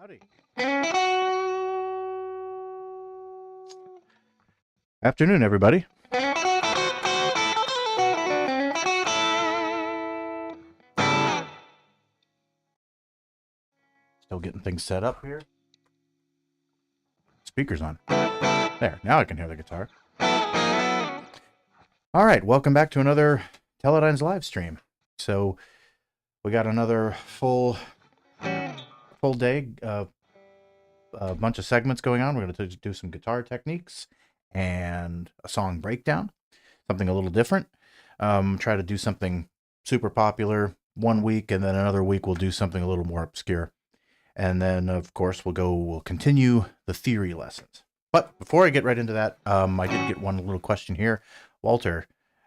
Howdy. Afternoon, everybody. Still getting things set up here. Speaker's on. There, now I can hear the guitar. All right, welcome back to another TeleDynes live stream. So we got another full day, a bunch of segments going on. We're going to do some guitar techniques and a song breakdown, something a little different. Try to do something super popular one week, and then another week we'll do something a little more obscure. And then, of course, we'll continue the theory lessons. But before I get right into that, I did get one little question here. Walter,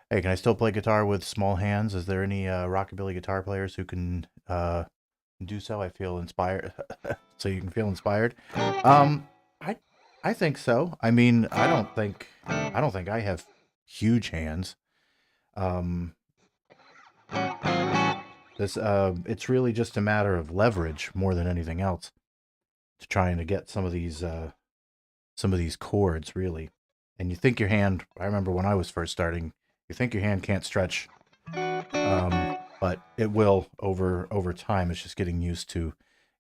hey, can I still play guitar with small hands? Is there any rockabilly guitar players who can do so? I feel inspired. So you can feel inspired. I think so. I mean, I don't think I have huge hands. It's really just a matter of leverage more than anything else to trying to get some of these chords, really. And you think your hand, I remember when I was first starting, you think your hand can't stretch, but it will over time. It's just getting used to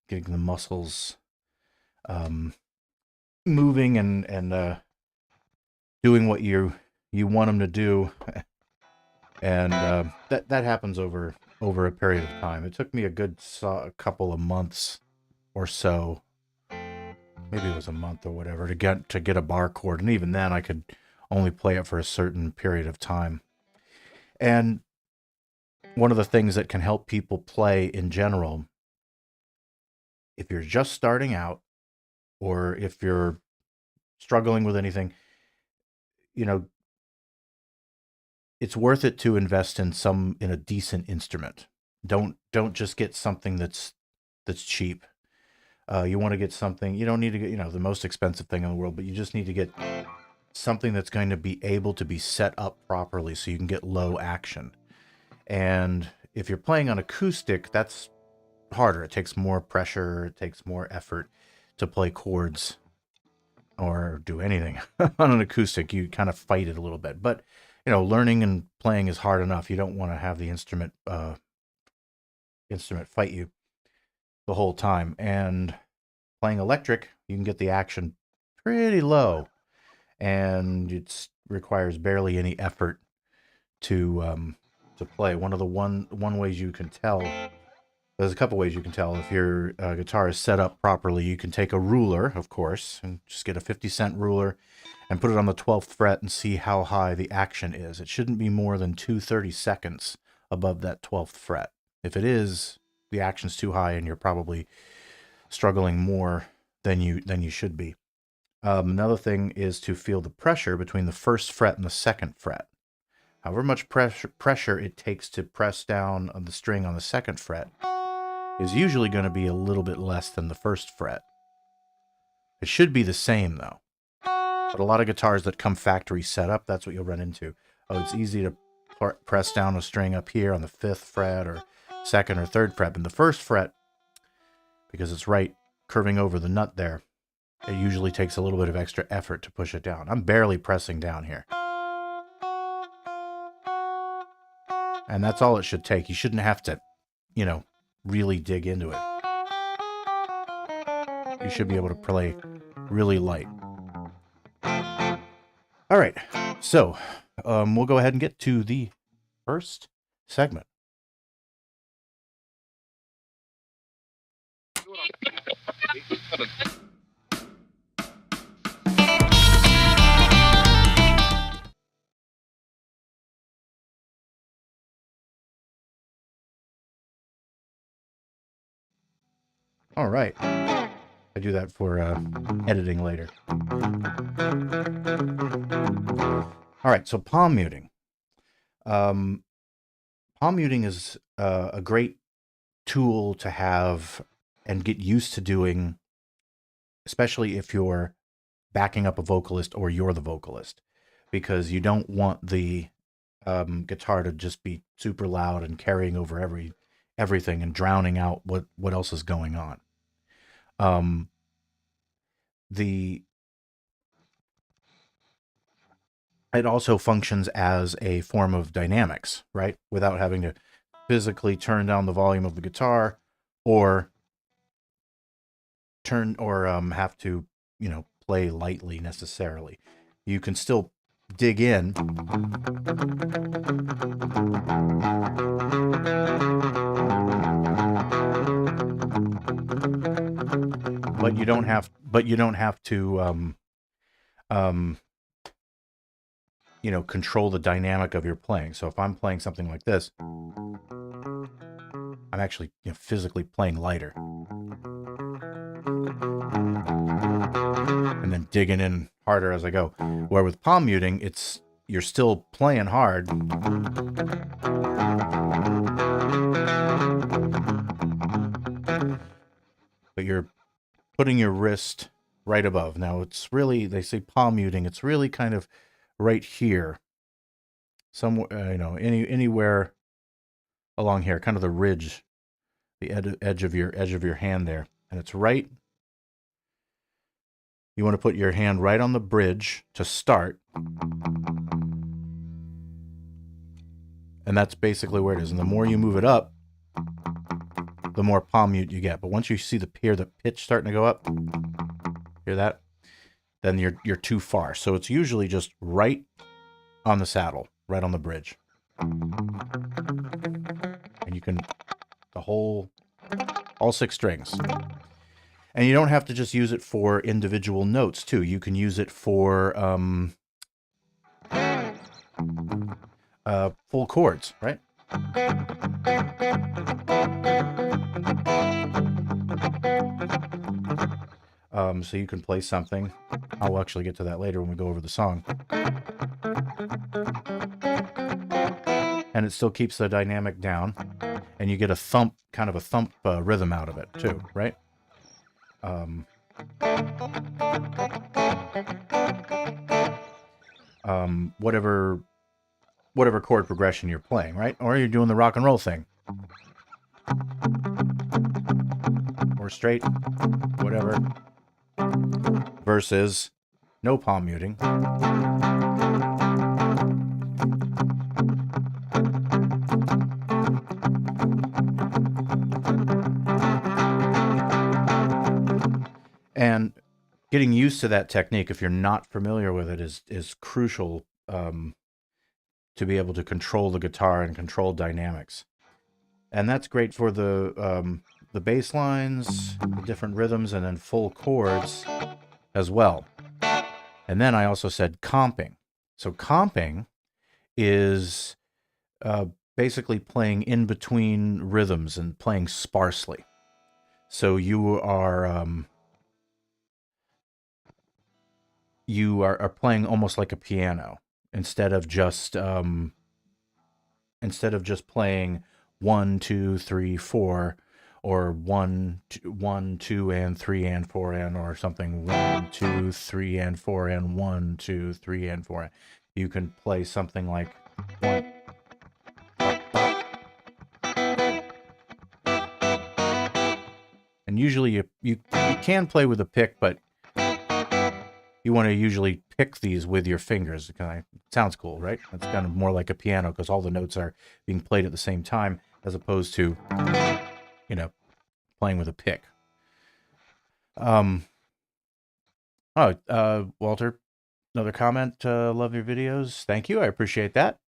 getting the muscles moving and doing what you want them to do, and that happens over a period of time. It took me a good couple of months or so, maybe it was a month or whatever, to get a bar chord, and even then I could only play it for a certain period of time. And one of the things that can help people play in general, if you're just starting out, or if you're struggling with anything, it's worth it to invest in a decent instrument. Don't just get something that's cheap. You want to get something, you don't need to get, the most expensive thing in the world, but you just need to get something that's going to be able to be set up properly so you can get low action. And if you're playing on acoustic, that's harder. It takes more pressure, it takes more effort to play chords or do anything on an acoustic. You kind of fight it a little bit, but learning and playing is hard enough. You don't want to have the instrument fight you the whole time. And playing electric, you can get the action pretty low, and it requires barely any effort to play. One ways you can tell. There's a couple ways you can tell if your guitar is set up properly. You can take a ruler, of course, and just get a 50-cent ruler and put it on the 12th fret and see how high the action is. It shouldn't be more than 2/32 above that 12th fret. If it is, the action's too high and you're probably struggling more than you should be. Another thing is to feel the pressure between the first fret and the second fret. However much pressure it takes to press down on the string on the second fret is usually going to be a little bit less than the first fret. It should be the same, though. But a lot of guitars that come factory set up, that's what you'll run into. Oh, it's easy to press down a string up here on the 5th fret or 2nd or 3rd fret. But the 1st fret, because it's right curving over the nut there, it usually takes a little bit of extra effort to push it down. I'm barely pressing down here. And that's all it should take. You shouldn't have to, really dig into it. You should be able to play really light. All right, so we'll go ahead and get to the first segment. All right. I do that for editing later. All right, so palm muting. Palm muting is a great tool to have and get used to doing, especially if you're backing up a vocalist or you're the vocalist, because you don't want the guitar to just be super loud and carrying over everything and drowning out what else is going on. Um, the it also functions as a form of dynamics, right? Without having to physically turn down the volume of the guitar or have to, play lightly necessarily. You can still dig in, but you don't have to control the dynamic of your playing. So if I'm playing something like this, I'm actually physically playing lighter. And then digging in harder as I go. Where with palm muting, you're still playing hard, but you're putting your wrist right above. Now it's really, they say palm muting, it's really kind of right here, somewhere, anywhere along here, kind of the ridge, the edge of your hand there, and it's right. You want to put your hand right on the bridge to start. And that's basically where it is. And the more you move it up, the more palm mute you get. But once you see the pitch starting to go up, hear that? Then you're too far. So it's usually just right on the saddle, right on the bridge. And you can, all 6 strings. And you don't have to just use it for individual notes, too. You can use it for full chords, right? So you can play something. I'll actually get to that later when we go over the song. And it still keeps the dynamic down. And you get a thump, kind of a thump rhythm out of it, too, right? Whatever chord progression you're playing, right? Or you're doing the rock and roll thing. Or straight, whatever. Versus no palm muting. And getting used to that technique, if you're not familiar with it, is crucial to be able to control the guitar and control dynamics. And that's great for the bass lines, the different rhythms, and then full chords as well. And then I also said comping. So comping is basically playing in between rhythms and playing sparsely. So you are playing almost like a piano instead of just playing 1, 2, 3, 4, or 1, 2, and 3 and 4 and, or something 1, 2, 3 and 4 and 1, 2, 3 and 4. You can play something like 1. And usually you can play with a pick, but you want to usually pick these with your fingers. It sounds cool, right? It's kind of more like a piano because all the notes are being played at the same time as opposed to, playing with a pick. Walter, another comment. Love your videos. Thank you. I appreciate that.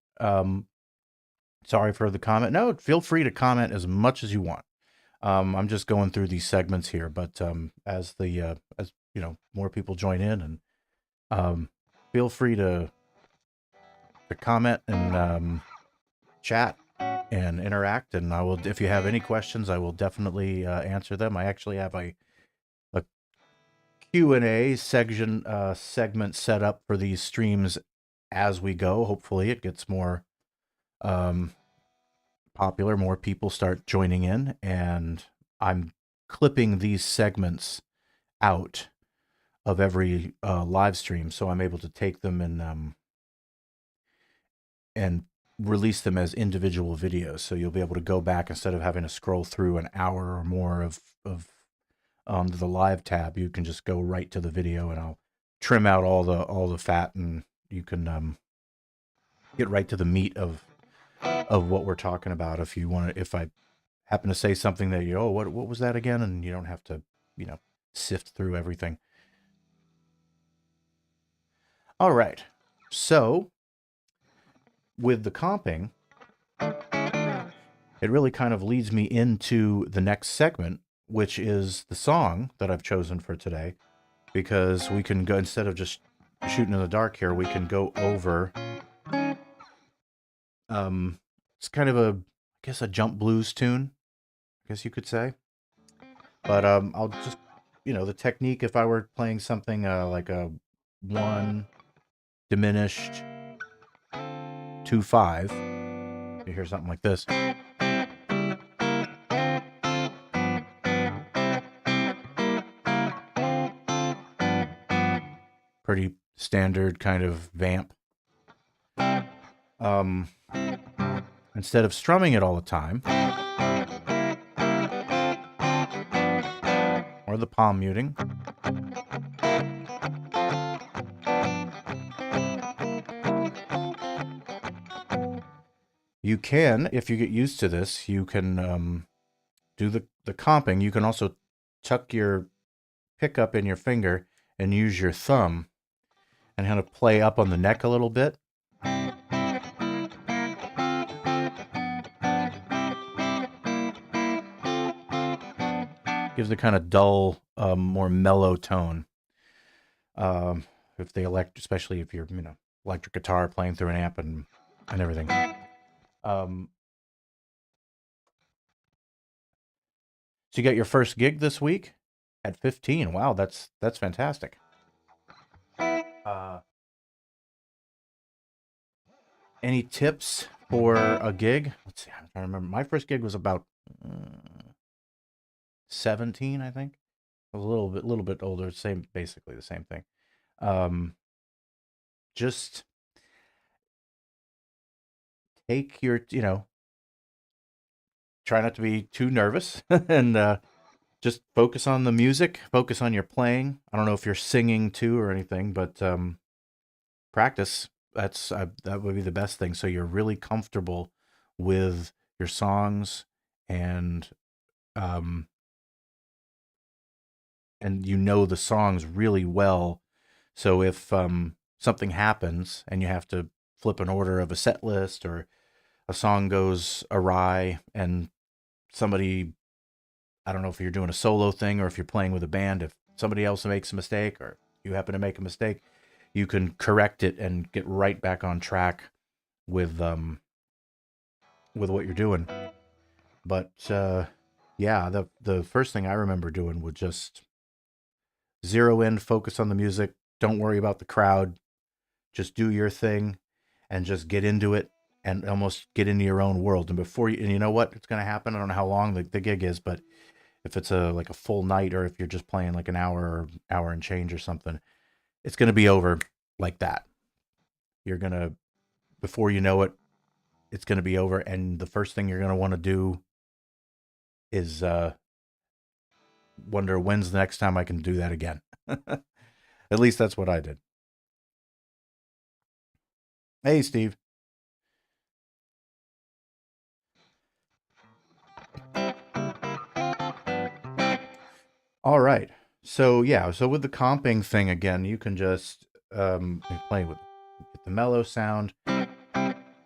Sorry for the comment. No, feel free to comment as much as you want. I'm just going through these segments here, but as more people join in, and feel free to comment and chat and interact, and I will, if you have any questions, I will definitely answer them. I actually have a Q&A segment set up for these streams as we go. Hopefully it gets more popular, more people start joining in, and I'm clipping these segments out of every live stream, so I'm able to take them and release them as individual videos. So you'll be able to go back instead of having to scroll through an hour or more of to the live tab, you can just go right to the video, and I'll trim out all the fat, and you can get right to the meat of what we're talking about. If you want to, if I happen to say something that you, oh, what was that again, and you don't have to, sift through everything. All right, so with the comping, it really kind of leads me into the next segment, which is the song that I've chosen for today, because we can go, instead of just shooting in the dark here, we can go over, it's kind of I guess a jump blues tune, I guess you could say. But I'll just, the technique, if I were playing something like a 1 diminished 2/5, you hear something like this. Pretty standard kind of vamp. Instead of strumming it all the time, or the palm muting, you can, if you get used to this, you can do the comping. You can also tuck your pickup in your finger and use your thumb and kind of play up on the neck a little bit. Gives a kind of dull, more mellow tone. If they especially if you're, electric guitar playing through an amp and everything. So you got your first gig this week at 15. Wow, that's fantastic. Any tips for a gig? Let's see. I'm trying to remember. My first gig was about 17, I think. I was a little bit older. Basically the same thing. Just take your, try not to be too nervous, and just focus on the music. Focus on your playing. I don't know if you're singing too or anything, but practice. That would be the best thing. So you're really comfortable with your songs, and you know the songs really well. So if something happens and you have to flip an order of a set list, or a song goes awry and somebody, I don't know if you're doing a solo thing or if you're playing with a band, if somebody else makes a mistake or you happen to make a mistake, you can correct it and get right back on track with what you're doing. But yeah, the first thing I remember doing was just zero in, focus on the music, don't worry about the crowd, just do your thing and just get into it and almost get into your own world. And and you know what, it's going to happen. I don't know how long the gig is, but if it's like a full night, or if you're just playing like an hour or hour and change or something, it's going to be over like that. You're going to, before you know it, it's going to be over. And the first thing you're going to want to do is wonder, when's the next time I can do that again? At least that's what I did. Hey, Steve. All right. So yeah, so with the comping thing again, you can just play with the mellow sound.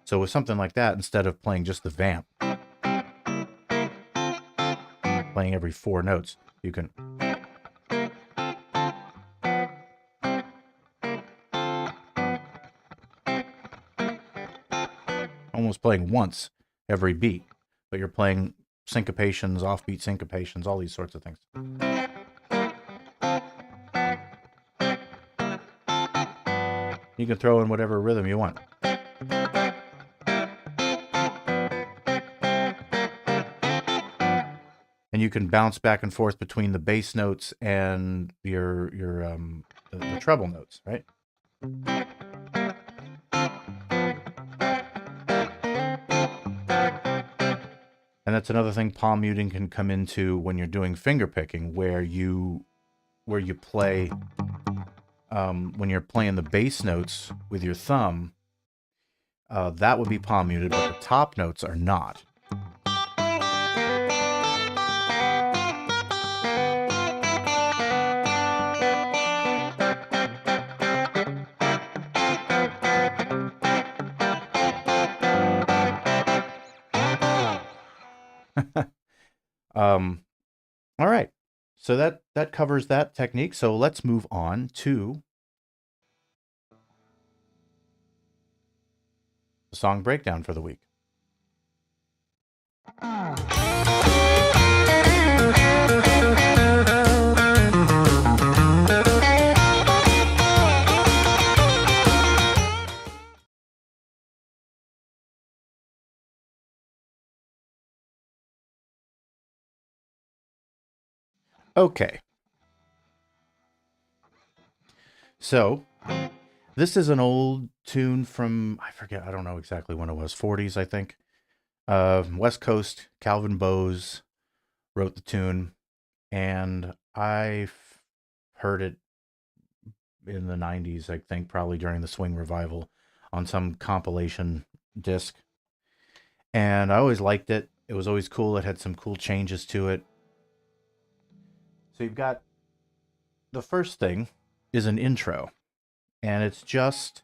So with something like that, instead of playing just the vamp, playing every 4 notes, you can almost playing once every beat, but you're playing syncopations, offbeat syncopations, all these sorts of things. You can throw in whatever rhythm you want. And you can bounce back and forth between the bass notes and your the treble notes, right? And that's another thing palm muting can come into when you're doing finger picking, where you play, when you're playing the bass notes with your thumb, that would be palm muted, but the top notes are not. All right, so that covers that technique. So let's move on to the song breakdown for the week. Okay. So, this is an old tune from, I forget, I don't know exactly when it was, 40s, I think. West Coast, Calvin Bowes wrote the tune, and I've heard it in the 90s, I think, probably during the swing revival on some compilation disc. And I always liked it. It was always cool. It had some cool changes to it. So you've got, the first thing is an intro, and it's just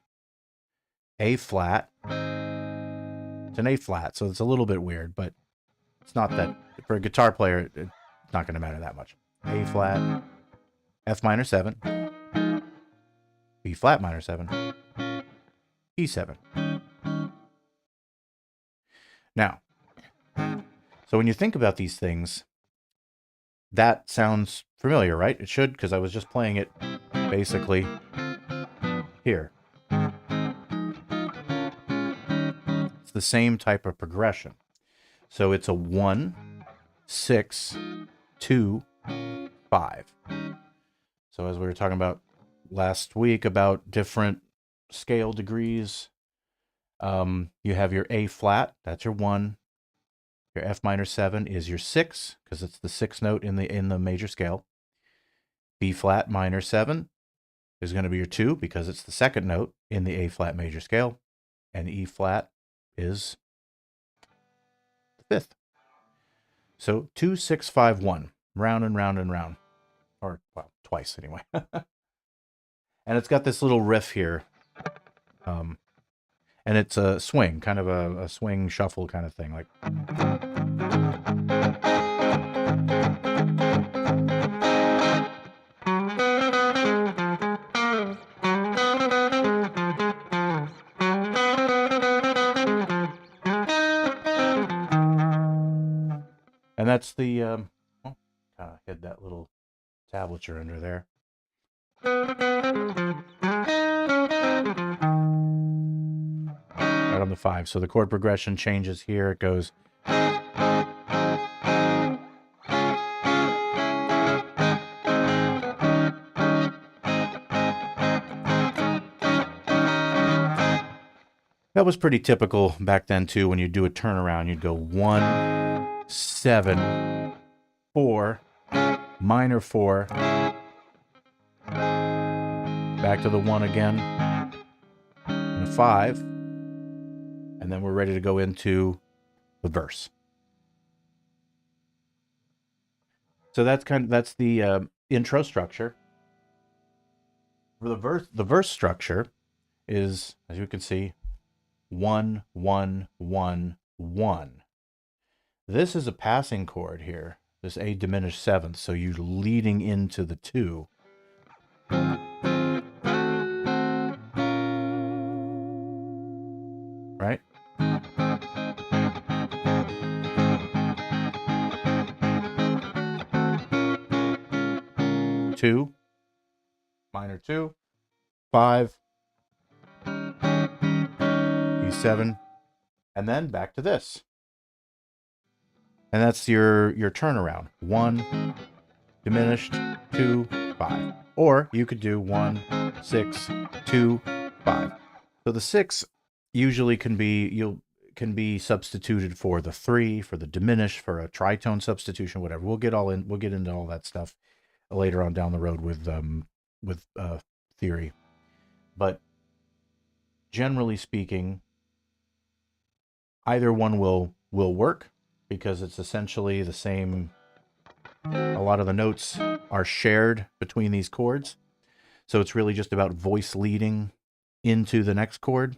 A flat. It's an A flat, so it's a little bit weird, but it's not that, for a guitar player, it's not going to matter that much. A flat, F minor 7, B flat minor 7, E7. Now, so when you think about these things, that sounds familiar, right? It should, because I was just playing it basically here. It's the same type of progression. So it's a 1, 6, 2, 5. So as we were talking about last week about different scale degrees, you have your A flat, that's your 1. Your F minor 7 is your 6, because it's the 6th note in the major scale. B flat minor 7 is going to be your 2, because it's the 2nd note in the A flat major scale. And E flat is the 5th. So 2, 6, 5, 1. Round and round and round. Or, well, twice anyway. And it's got this little riff here. And it's a swing, kind of a swing shuffle kind of thing. Like. And that's the, kind of hid that little tablature under there. Right on the 5. So the chord progression changes here. It goes. That was pretty typical back then too. When you do a turnaround, you'd go 1, 7, 4, minor 4, back to the 1 again, and a 5, and then we're ready to go into the verse. So that's the intro structure. For the verse structure is, as you can see, 1, 1, 1, 1. This is a passing chord here, this A diminished 7th, so you're leading into the 2. Right? Two, minor 2, 5, E7, and then back to this. And that's your turnaround. 1, diminished, 2, 5. Or you could do 1, 6, 2, 5. So the 6 usually can be, It can be substituted for the 3, for the diminished, for a tritone substitution, whatever. We'll get into all that stuff later on down the road with theory. But generally speaking, either one will work because it's essentially the same. A lot of the notes are shared between these chords. So it's really just about voice leading into the next chord.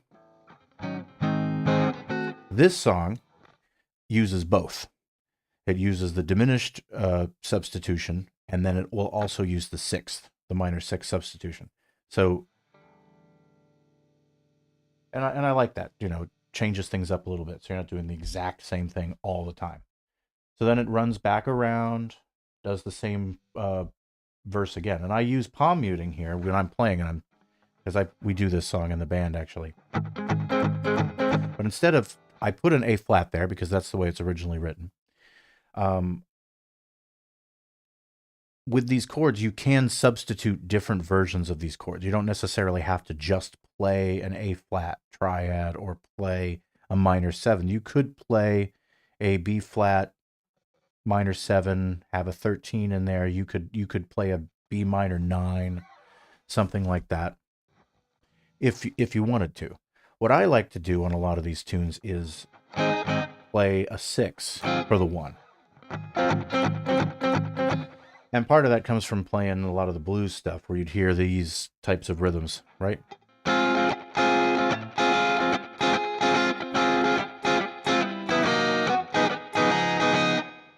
This song uses both. It uses the diminished substitution, and then it will also use the 6th, the minor 6th substitution. So, and I like that, you know, it changes things up a little bit. So you're not doing the exact same thing all the time. So then it runs back around, does the same verse again. And I use palm muting here when I'm playing, and we do this song in the band actually. But instead of, I put an A flat there because that's the way it's originally written. With these chords, you can substitute different versions of these chords. You don't necessarily have to just play an A flat triad or play a minor 7. You could play a B flat minor 7, have a 13 in there. You could play a B minor 9, something like that, if you wanted to. What I like to do on a lot of these tunes is play a 6 for the 1. And part of that comes from playing a lot of the blues stuff where you'd hear these types of rhythms, right?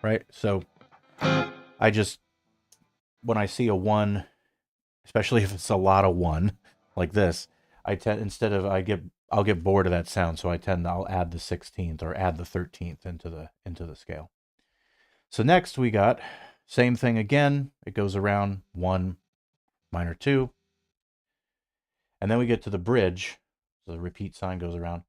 Right? So I just, when I see a 1, especially if it's a lot of 1 like this, I tend, instead of, I'll get bored of that sound, so I'll add the 16th or add the 13th into the scale. So next we got same thing again. It goes around 1 minor 2, and then we get to the bridge. So the repeat sign goes around.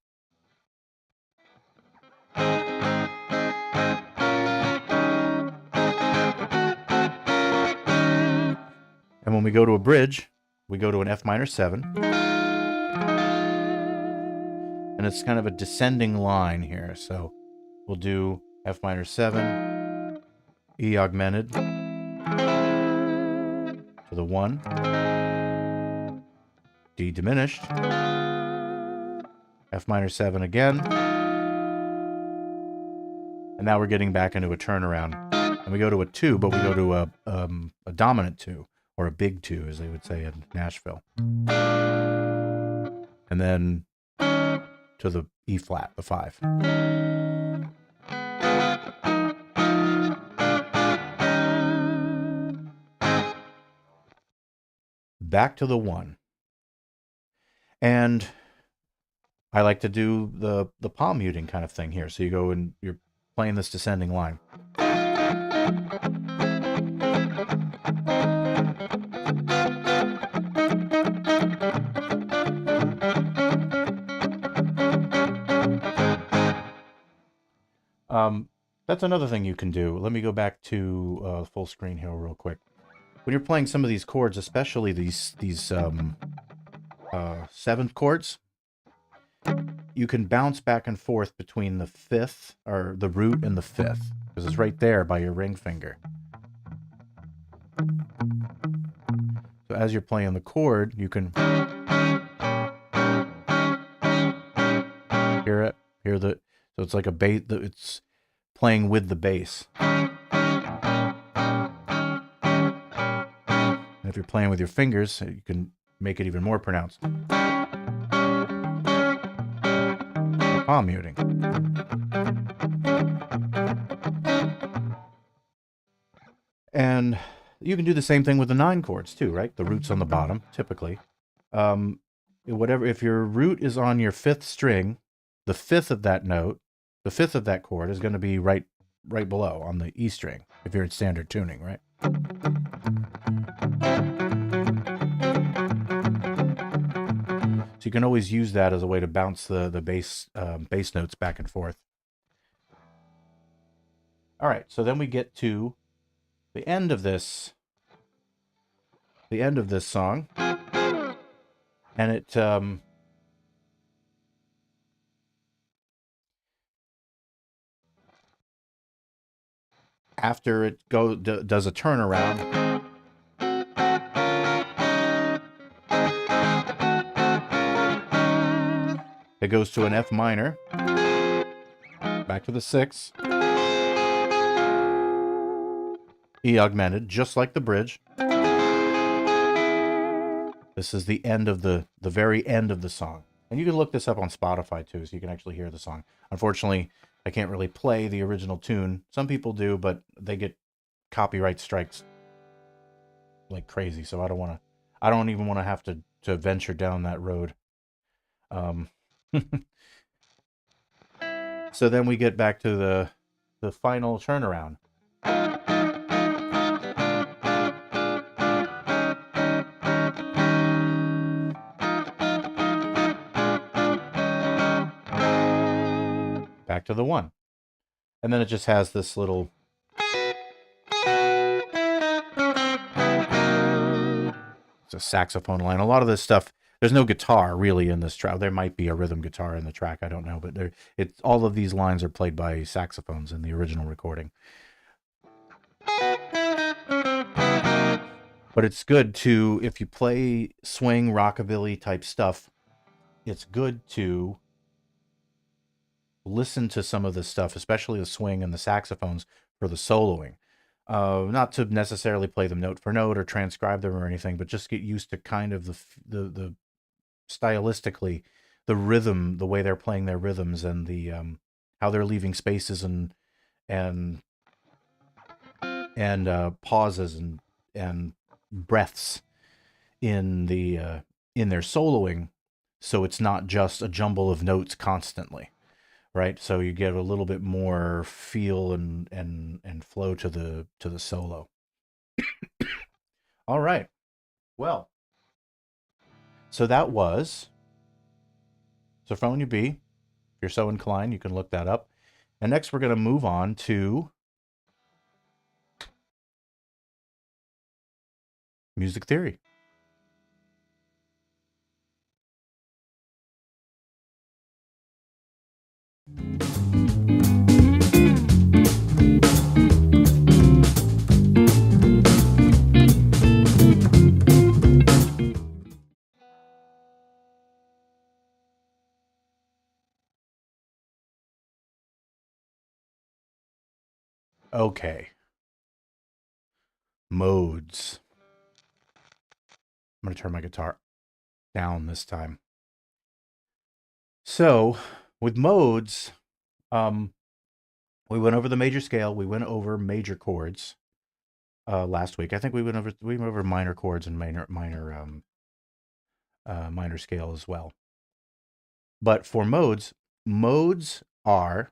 And when we go to a bridge, we go to an F minor 7. And it's kind of a descending line here. So we'll do F minor 7, E augmented to the 1, D diminished, F minor 7 again. And now we're getting back into a turnaround. And we go to a 2, but we go to a dominant 2, or a big 2, as they would say in Nashville. And then to the E flat, the 5. Back to the 1. And I like to do the palm muting kind of thing here. So you go and you're playing this descending line. That's another thing you can do. Let me go back to full screen here real quick. When you're playing some of these chords, especially these 7th chords, you can bounce back and forth between the 5th, or the root, and the 5th, because it's right there by your ring finger. So as you're playing the chord, you can hear it, so it's like a bass, it's playing with the bass. And if you're playing with your fingers, you can make it even more pronounced. Palm muting. And you can do the same thing with the 9 chords too, right? The root's on the bottom, typically. If your root is on your 5th string, the 5th of that note, the 5th of that chord is going to be right below on the E string, if you're in standard tuning, right? So you can always use that as a way to bounce the bass notes back and forth. All right, so then we get to the end of this song, and after it does a turnaround, it goes to an F minor, back to the 6, E augmented, just like the bridge. This is the end of the very end of the song. And you can look this up on Spotify too, so you can actually hear the song. Unfortunately, I can't really play the original tune. Some people do, but they get copyright strikes like crazy. So I don't even want to have to venture down that road. So then we get back to the final turnaround. Back to the 1. And then it just has this little... It's a saxophone line. A lot of this stuff, there's no guitar really in this track. There might be a rhythm guitar in the track, I don't know. But all of these lines are played by saxophones in the original recording. But it's good to, if you play swing, rockabilly type stuff, it's good to listen to some of this stuff, especially the swing and the saxophones for the soloing. Not to necessarily play them note for note or transcribe them or anything, but just get used to kind of the stylistically, the rhythm, the way they're playing their rhythms, and the how they're leaving spaces and pauses and breaths in their soloing, so it's not just a jumble of notes constantly. Right, so you get a little bit more feel and flow to the solo. All right, well, so that was Sophronia B. If you're so inclined, you can look that up. And next, we're going to move on to music theory. Okay. Modes. I'm going to turn my guitar down this time. So, with modes, we went over the major scale. We went over major chords last week. I think we went over minor chords and minor scale as well. But for modes are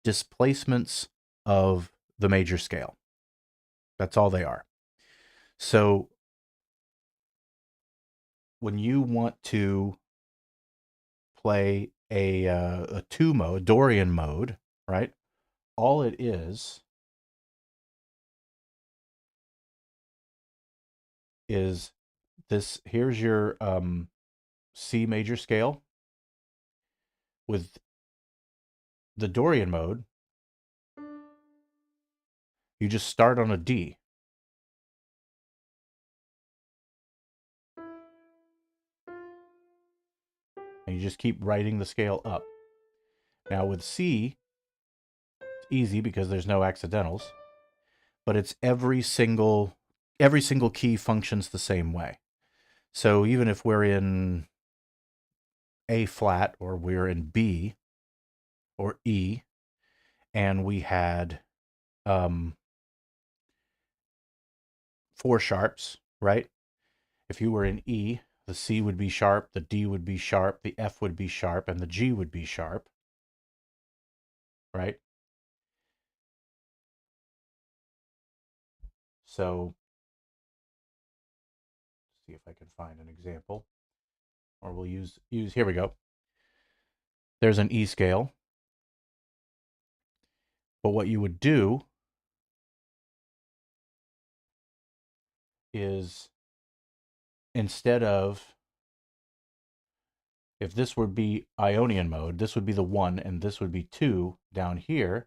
displacements of the major scale. That's all they are. So when you want to play a 2 mode, Dorian mode, right? All it is this. Here's your C major scale. With the Dorian mode, you just start on a D. And you just keep writing the scale up. Now with C, it's easy because there's no accidentals, but it's every single key functions the same way. So even if we're in A flat or we're in B or E, and we had 4 sharps, right? If you were in E, the C would be sharp, the D would be sharp, the F would be sharp, and the G would be sharp, right? So, see if I can find an example. Or we'll use, here we go. There's an E scale. But what you would do is, instead of, if this would be Ionian mode, this would be the 1 and this would be 2 down here.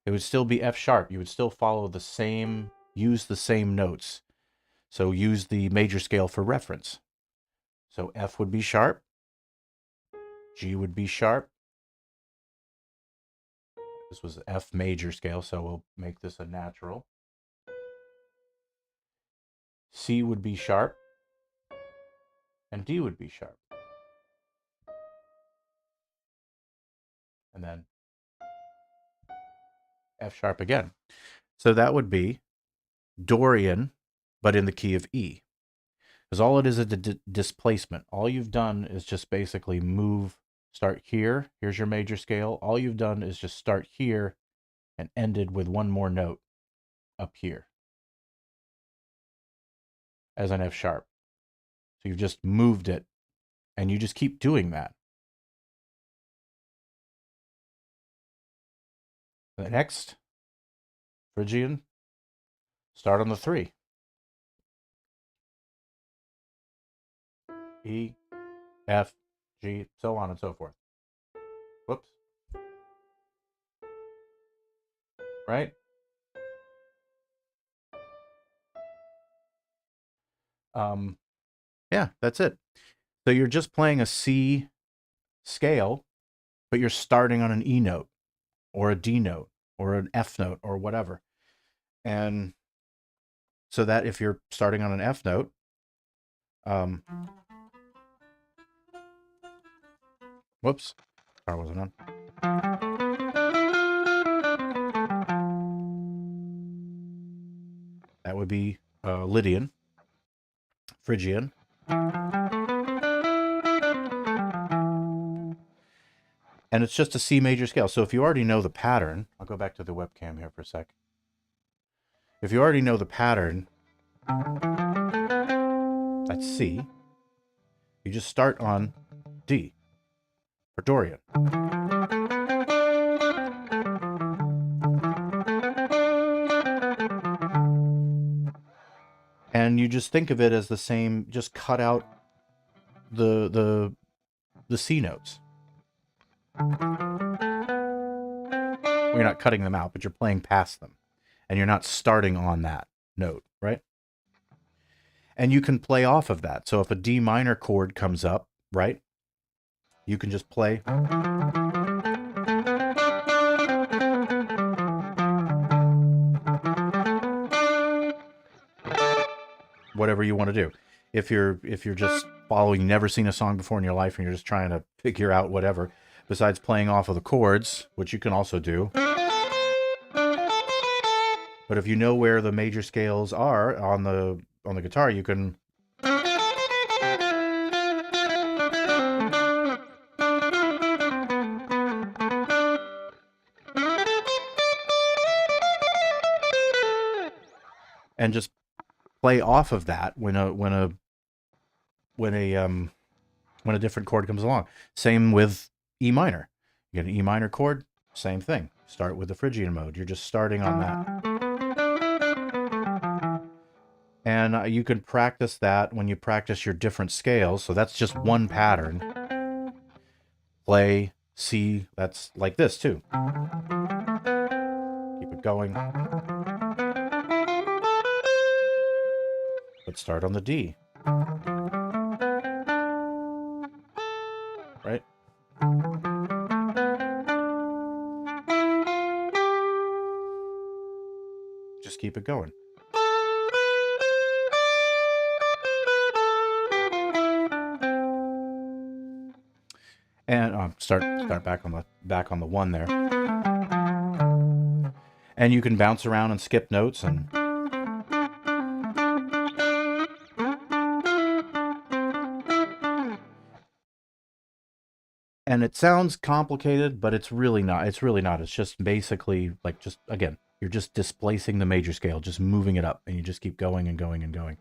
It would still be F sharp. You would still follow the same, use the same notes. So use the major scale for reference. So F would be sharp, G would be sharp. This was F major scale, so we'll make this a natural. C would be sharp, and D would be sharp. And then F sharp again. So that would be Dorian, but in the key of E. Because all it is a displacement. All you've done is just basically move, start here. Here's your major scale. All you've done is just start here and ended with one more note up here as an F sharp. So you've just moved it, and you just keep doing that. The next, Phrygian, start on the 3. E, F, G, so on and so forth. Whoops. Right? Yeah, that's it. So you're just playing a C scale, but you're starting on an E note or a D note or an F note or whatever. And so that if you're starting on an F note, whoops, car wasn't on. That would be Lydian, Phrygian. And it's just a C major scale. So if you already know the pattern, I'll go back to the webcam here for a sec. If you already know the pattern, that's C, you just start on D for Dorian. And you just think of it as the same, just cut out the C notes. Well, you're not cutting them out, but you're playing past them. And you're not starting on that note, right? And you can play off of that. So if a D minor chord comes up, right, you can just play. Whatever you want to do. If you're just following, you've never seen a song before in your life and you're just trying to figure out whatever, besides playing off of the chords, which you can also do. But if you know where the major scales are on the guitar, you can and just play off of that when a different chord comes along. Same with E minor. You get an E minor chord, same thing. Start with the Phrygian mode. You're just starting on that. And you can practice that when you practice your different scales. So that's just one pattern. Play, C, that's like this too. Keep it going. Let's start on the D. Right? Just keep it going. And start back on the 1 there. And you can bounce around and skip notes and it sounds complicated, but it's really not. It's really not. It's just basically like again, you're just displacing the major scale, just moving it up, and you just keep going and going and going.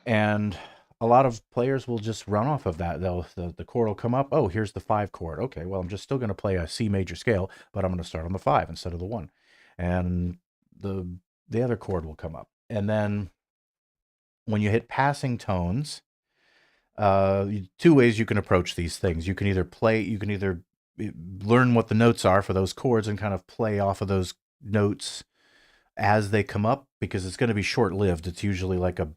And a lot of players will just run off of that. The chord will come up. Oh, here's the 5 chord. Okay, well, I'm just still going to play a C major scale, but I'm going to start on the 5 instead of the 1. And the other chord will come up. And then when you hit passing tones, 2 ways you can approach these things. You can either learn what the notes are for those chords and kind of play off of those notes as they come up, because it's going to be short-lived. It's usually like a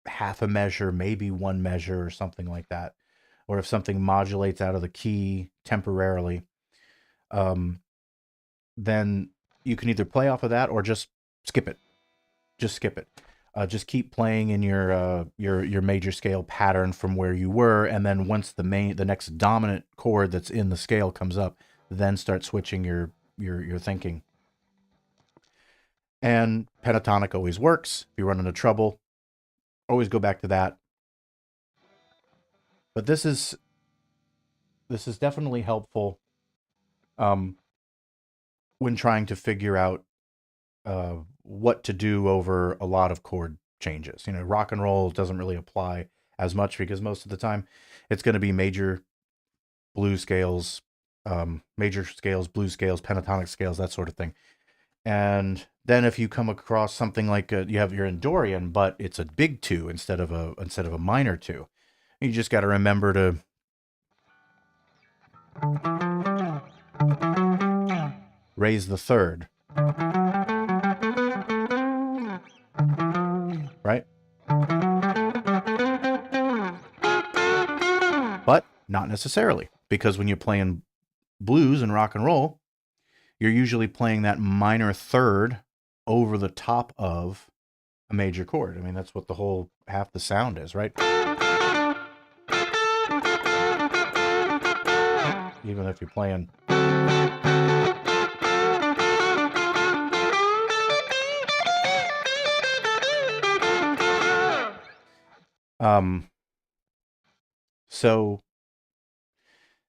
half a measure, maybe one measure or something like that. Or if something modulates out of the key temporarily, then you can either play off of that or just skip it. Just skip it. Just keep playing in your major scale pattern from where you were, and then once the next dominant chord that's in the scale comes up, then start switching your thinking. And pentatonic always works. If you run into trouble, always go back to that. But this is definitely helpful when trying to figure out what to do over a lot of chord changes. You know, rock and roll doesn't really apply as much because most of the time it's going to be major blues scales, blues scales, pentatonic scales, that sort of thing. And then if you come across something like you have your Dorian, but it's a big 2 instead of a minor 2, you just got to remember to raise the third, right? But not necessarily, because when you're playing blues and rock and roll, you're usually playing that minor third over the top of a major chord. I mean, that's what the whole half the sound is, right? Even if you're playing so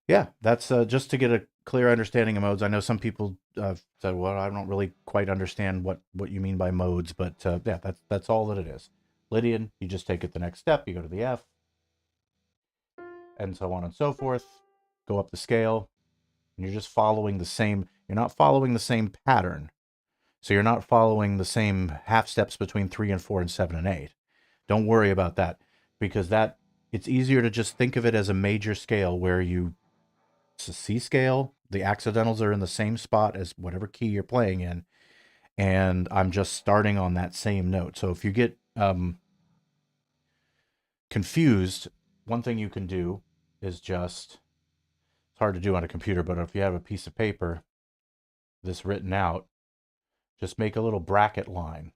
yeah, that's just to get a clear understanding of modes. I know some people said, well, I don't really quite understand what you mean by modes, but yeah, that's all that it is. Lydian, you just take it the next step, you go to the F, and so on and so forth, go up the scale, and you're just following the same, you're not following the same pattern. So you're not following the same half steps between 3 and 4 and 7 and 8. Don't worry about that, because it's easier to just think of it as a major scale where it's a C scale, the accidentals are in the same spot as whatever key you're playing in, and I'm just starting on that same note. So if you get confused, one thing you can do is it's hard to do on a computer, but if you have a piece of paper, this written out, just make a little bracket line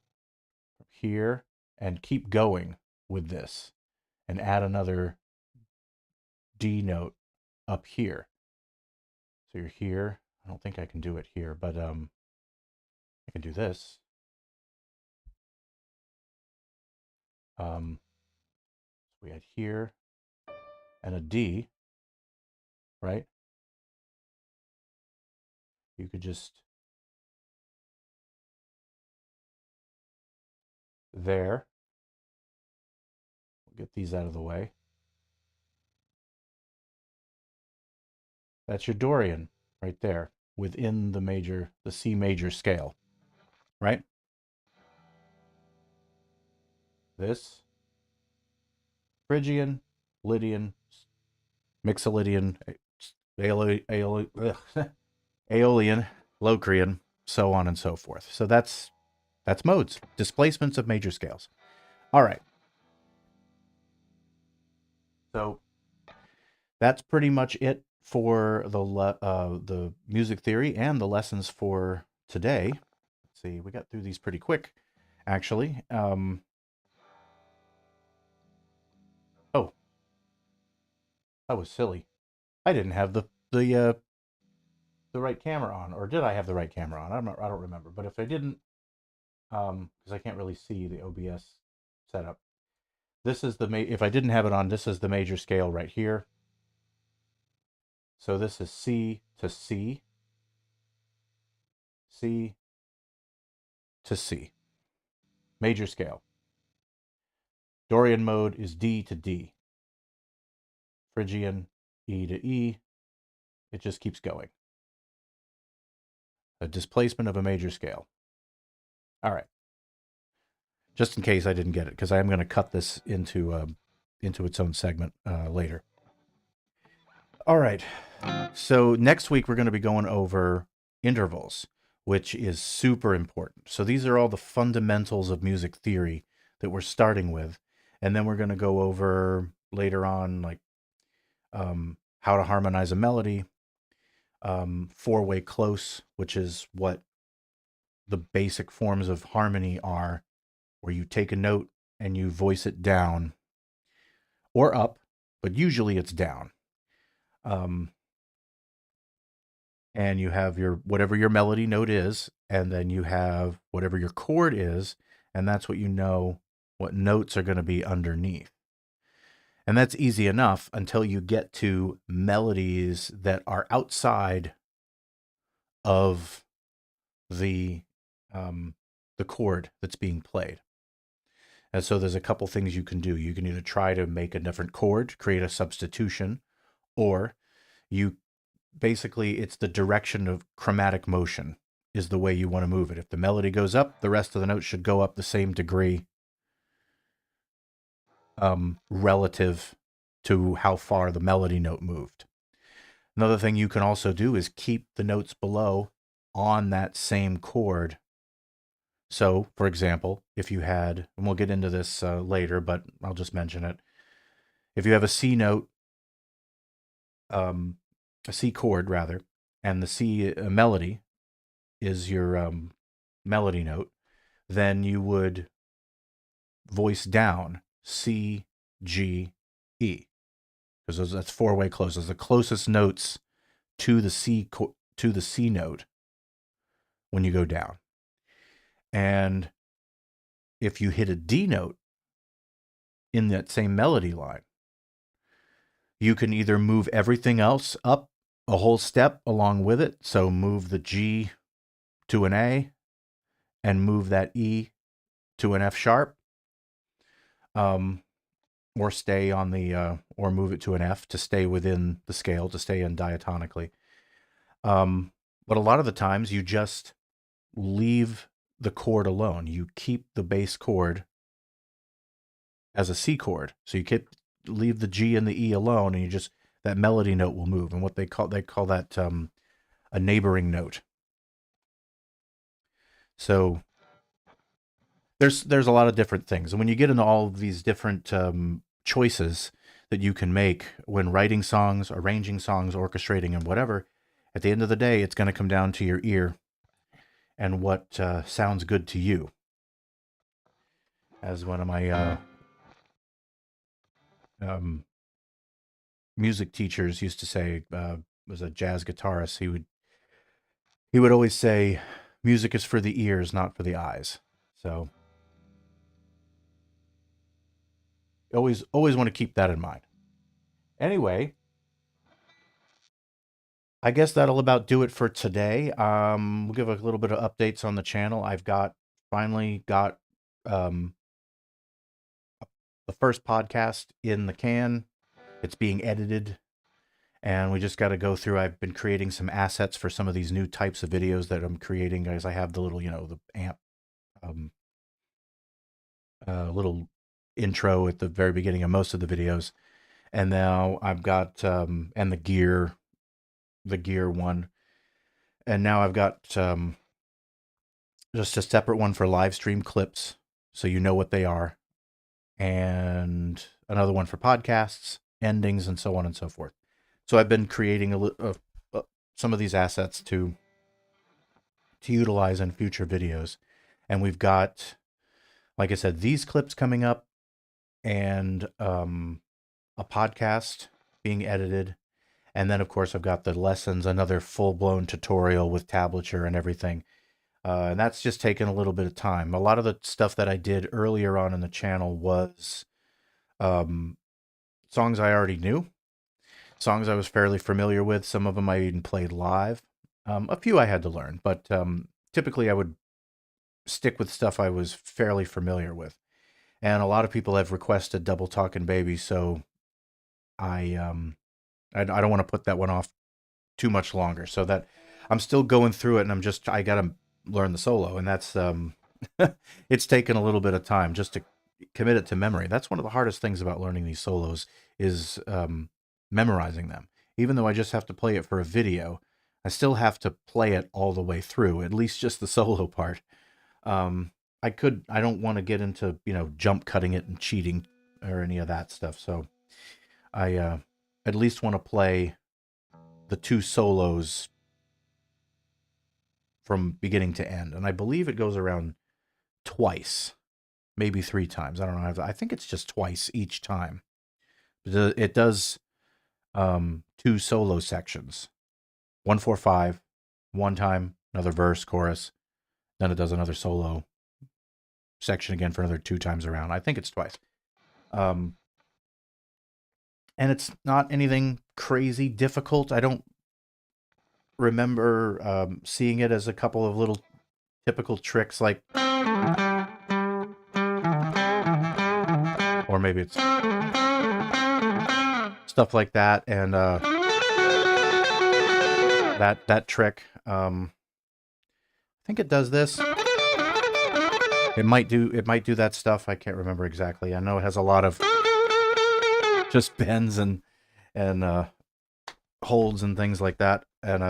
here and keep going with this and add another D note up here. So you're here. I don't think I can do it here, but I can do this. So we had here and a D, right? You could just there. We'll get these out of the way. That's your Dorian right there within the C major scale, right? This Phrygian, Lydian, Mixolydian, Aeolian, Locrian, so on and so forth. So that's modes, displacements of major scales. All right. So that's pretty much it for the music theory and the lessons for today. Let's see, we got through these pretty quick, actually. Oh, that was silly. I didn't have the right camera on, or did I have the right camera on? I don't remember. But if I didn't, because I can't really see the OBS setup. This is if I didn't have it on, this is the major scale right here. So this is C to C, C to C, major scale. Dorian mode is D to D. Phrygian, E to E. It just keeps going. A displacement of a major scale. All right. Just in case I didn't get it, because I am going to cut this into its own segment later. All right. So next week we're going to be going over intervals. which is super important. So these are all the fundamentals of music theory that we're starting with. And then we're going to go over later on, like how to harmonize a melody, four-way close, which is what the basic forms of harmony are, where you take a note and you voice it down or up, but usually it's down. And you have your whatever your melody note is, and then you have whatever your chord is, and that's what you know what notes are going to be underneath. And that's easy enough until you get to melodies that are outside of the chord that's being played. And so there's a couple things you can do. You can either try to make a different chord, create a substitution, or you basically it's the direction of chromatic motion is the way you want to move it. If the melody goes up, the rest of the notes should go up the same degree relative to how far the melody note moved. Another thing you can also do is keep the notes below on that same chord. So, for example, if you had, and we'll get into this later, but I'll just mention it. If you have a C note, a C chord rather, and the C melody is your melody note, then you would voice down C, G, E, because that's four-way close. Those are the closest notes to the C note when you go down. And if you hit a D note in that same melody line, you can either move everything else up a whole step along with it. So move the G to an A and move that E to an F sharp. Or stay on the, or move it to an F to stay within the scale, to stay in diatonically. But a lot of the times you just leave the chord alone. You keep the bass chord as a C chord. So you leave the G and the E alone, and that melody note will move. And what they call that a neighboring note. So there's a lot of different things. And when you get into all of these different choices that you can make when writing songs, arranging songs, orchestrating, and whatever, at the end of the day, it's going to come down to your ear and what sounds good to you. As one of my music teachers used to say, was a jazz guitarist, he would always say, music is for the ears, not for the eyes. So always want to keep that in mind. Anyway, I guess that'll about do it for today. We'll give a little bit of updates on the channel. I've finally got the first podcast in the can. It's being edited, and we just got to go through. I've been creating some assets for some of these new types of videos that I'm creating, guys. I have the little, the amp, little intro at the very beginning of most of the videos. And now I've got, and the gear one. And now I've got just a separate one for LiveStream clips, so you know what they are. And another one for podcasts, endings, and so on and so forth. So I've been creating some of these assets to utilize in future videos. And we've got, like I said, these clips coming up, and a podcast being edited. And then, of course, I've got the lessons, another full-blown tutorial with tablature and everything. And that's just taken a little bit of time. A lot of the stuff that I did earlier on in the channel was songs I already knew, songs I was fairly familiar with. Some of them I even played live. A few I had to learn, but typically I would stick with stuff I was fairly familiar with. And a lot of people have requested Double Talkin' Baby, so I don't want to put that one off too much longer. So that I'm still going through it, and I got to learn the solo, and that's it's taken a little bit of time just to commit it to memory. That's one of the hardest things about learning these solos is memorizing them. Even though I just have to play it for a video, I still have to play it all the way through, at least just the solo part. I don't want to get into, jump cutting it and cheating or any of that stuff. So I at least want to play the 2 solos from beginning to end. And I believe it goes around twice, maybe 3 times. I don't know. I think it's just twice each time. It does 2 solo sections. 1-4-5, one time, another verse, chorus. Then it does another solo section again for another 2 times around. I think it's twice. And it's not anything crazy difficult. I don't remember seeing it as a couple of little typical tricks like, or maybe it's stuff like that, and that trick. I think it does this. It might do that stuff. I can't remember exactly. I know it has a lot of just bends and holds and things like that, and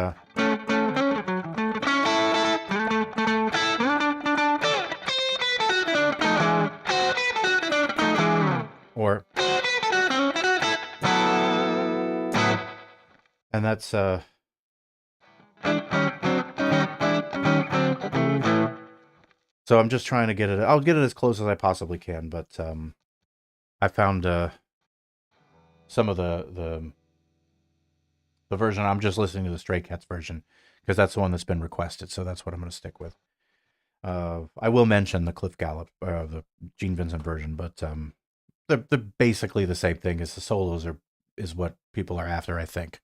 and that's so I'm just trying to get it. I'll get it as close as I possibly can, but I found some of the version. I'm just listening to the Stray Cats version because that's the one that's been requested, so that's what I'm going to stick with. I will mention the Cliff Gallup, the Gene Vincent version, but they're basically the same thing. As the solos is what people are after, I think.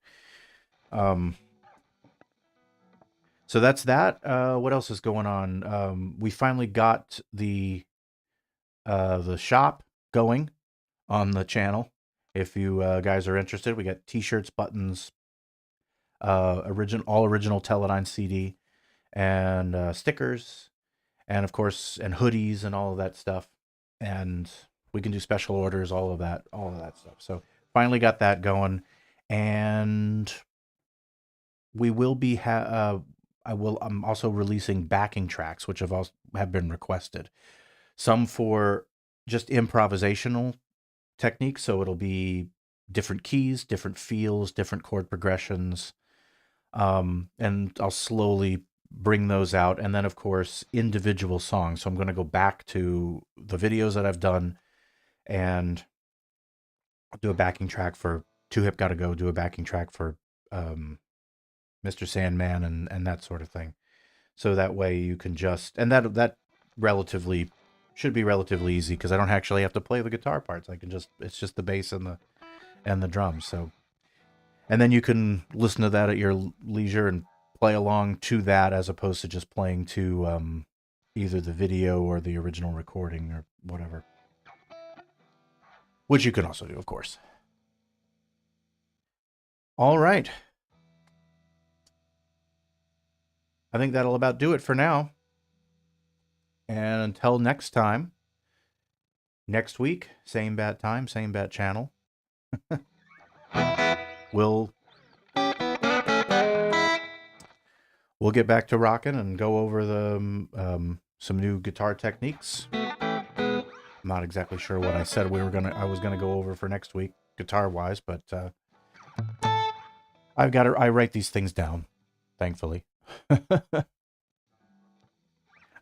So that's that. What else is going on? We finally got the shop going on the channel. If you guys are interested, we got T-shirts, buttons, all original TeleDynes CD, and stickers, and of course, and hoodies and all of that stuff. And we can do special orders, all of that stuff. So finally got that going, and we will be I'm also releasing backing tracks, which have been requested. Some for just improvisational techniques, so it'll be different keys, different feels, different chord progressions, and I'll slowly bring those out. And then, of course, individual songs. So I'm going to go back to the videos that I've done and do a backing track for Too Hip Gotta Go, do a backing track for Mr. Sandman and that sort of thing. So that way you can just, and that should be relatively easy because I don't actually have to play the guitar parts. It's just the bass and the drums. So, and then you can listen to that at your leisure and play along to that as opposed to just playing to either the video or the original recording or whatever. Which you can also do, of course. All right. I think that'll about do it for now. And until next time, next week, same bat time, same bat channel. We'll get back to rocking and go over the some new guitar techniques. I'm not exactly sure what I said I was gonna go over for next week, guitar wise, but I write these things down, thankfully. All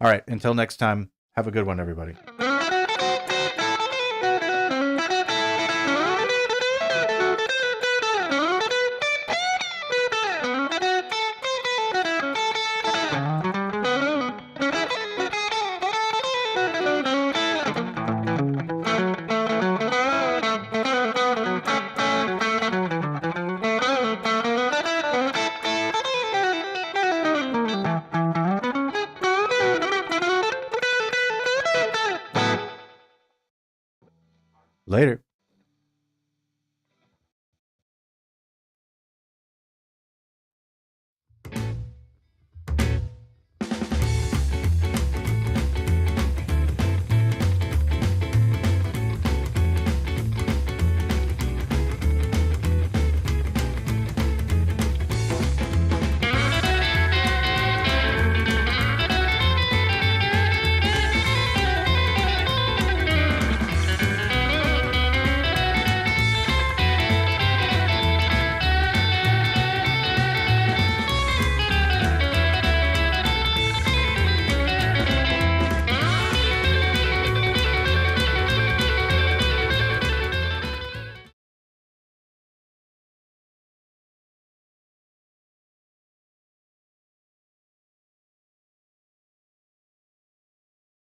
right, until next time, have a good one, everybody. Later.